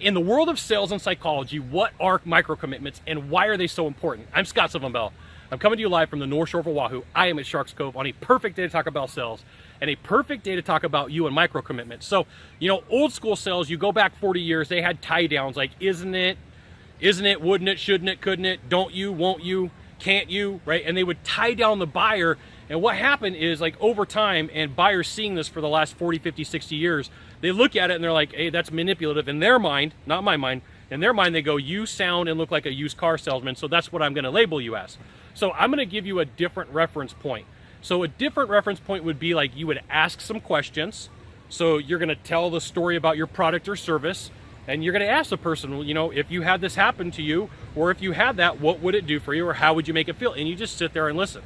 In the world of sales and psychology, what are micro commitments and why are they so important? I'm Scott Sylvan Bell. I'm coming to you live from the North Shore of Oahu. I am at Sharks Cove on a perfect day to talk about sales and a perfect day to talk about you and micro commitments. So, old school sales, you go back 40 years, they had tie downs like, isn't it, wouldn't it, shouldn't it, couldn't it, don't you, won't you, can't you, right? And they would tie down the buyer. And what happened is, like, over time, and buyers seeing this for the last 40, 50, 60 years, they look at it and they're like, hey, that's manipulative. In their mind, not my mind, in their mind, they go, you sound and look like a used car salesman, so that's what I'm going to label you as. So I'm going to give you a different reference point. So a different reference point would be like, you would ask some questions. So you're going to tell the story about your product or service, and you're going to ask the person, if you had this happen to you, or if you had that, what would it do for you, or how would you make it feel? And you just sit there and listen.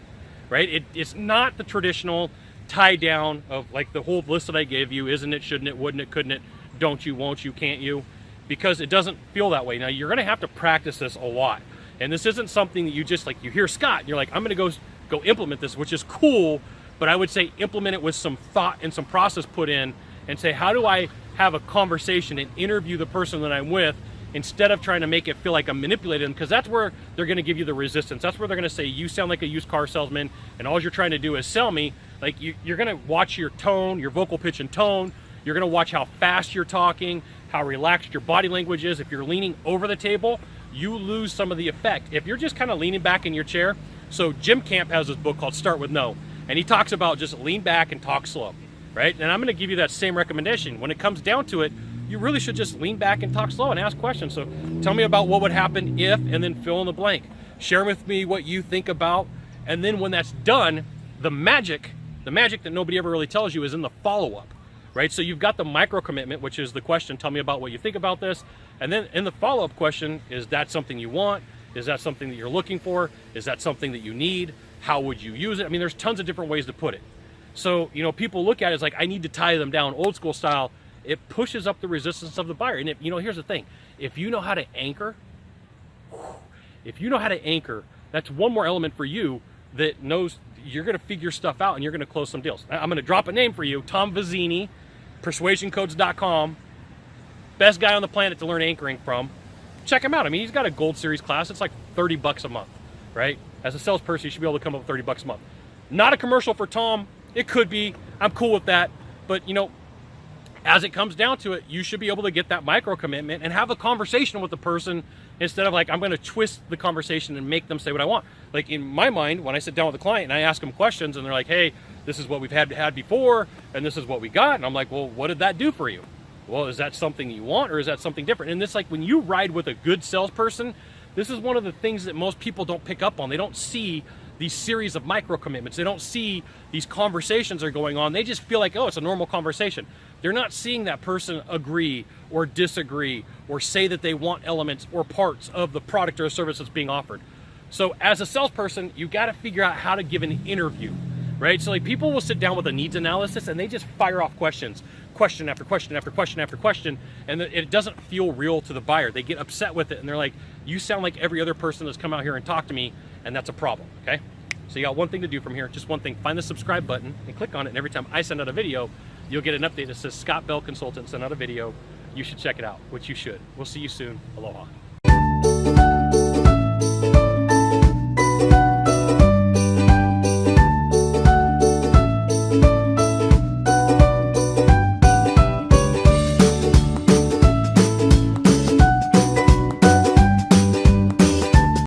Right? It's not the traditional tie down of like the whole list that I gave you, isn't it, shouldn't it, wouldn't it, couldn't it, don't you, won't you, can't you, because it doesn't feel that way. Now you're going to have to practice this a lot. And this isn't something that you just like, you hear Scott and you're like, I'm going to go implement this, which is cool, but I would say implement it with some thought and some process put in and say, how do I have a conversation and interview the person that I'm with, instead of trying to make it feel like I'm manipulating them, because that's where they're going to give you the resistance. That's where they're going to say, you sound like a used car salesman, and all you're trying to do is sell me. Like you're going to watch your tone, your vocal pitch and tone. You're going to watch how fast you're talking, how relaxed your body language is. If you're leaning over the table, you lose some of the effect. If you're just kind of leaning back in your chair, so Jim Camp has this book called Start With No, and he talks about just lean back and talk slow, right? And I'm going to give you that same recommendation. When it comes down to it, you really should just lean back and talk slow and ask questions. So tell me about what would happen if, and then fill in the blank. Share with me what you think about. And then when that's done, the magic that nobody ever really tells you is in the follow-up, right? So you've got the micro commitment, which is the question, tell me about what you think about this. And then in the follow-up question, is that something you want? Is that something that you're looking for? Is that something that you need? How would you use it? I mean, there's tons of different ways to put it. So, people look at it as like, I need to tie them down old school style. It pushes up the resistance of the buyer. And here's the thing, if you know how to anchor, that's one more element for you that knows you're going to figure stuff out and you're going to close some deals. I'm going to drop a name for you, Tom Vizzini, persuasioncodes.com, best guy on the planet to learn anchoring from. Check him out. I mean, he's got a gold series class. It's like $30 a month, right? As a salesperson, you should be able to come up with $30 a month. Not a commercial for Tom. It could be. I'm cool with that. But, as it comes down to it, you should be able to get that micro commitment and have a conversation with the person instead of like, I'm going to twist the conversation and make them say what I want. Like in my mind, when I sit down with a client and I ask them questions and they're like, hey, this is what we've had before and this is what we got. And I'm like, well, what did that do for you? Well, is that something you want or is that something different? And it's like when you ride with a good salesperson, this is one of the things that most people don't pick up on. They don't see these series of micro commitments. They don't see these conversations are going on. They just feel like, oh, it's a normal conversation. They're not seeing that person agree or disagree or say that they want elements or parts of the product or service that's being offered. So as a salesperson, you got to figure out how to give an interview, right? So like people will sit down with a needs analysis and they just fire off questions, question after question after question after question, and it doesn't feel real to the buyer. They get upset with it and they're like, you sound like every other person that's come out here and talked to me, and that's a problem, okay? So you got one thing to do from here, just one thing. Find the subscribe button and click on it, and every time I send out a video, you'll get an update that says Scott Bell Consultant sent out a video. You should check it out, which you should. We'll see you soon. Aloha.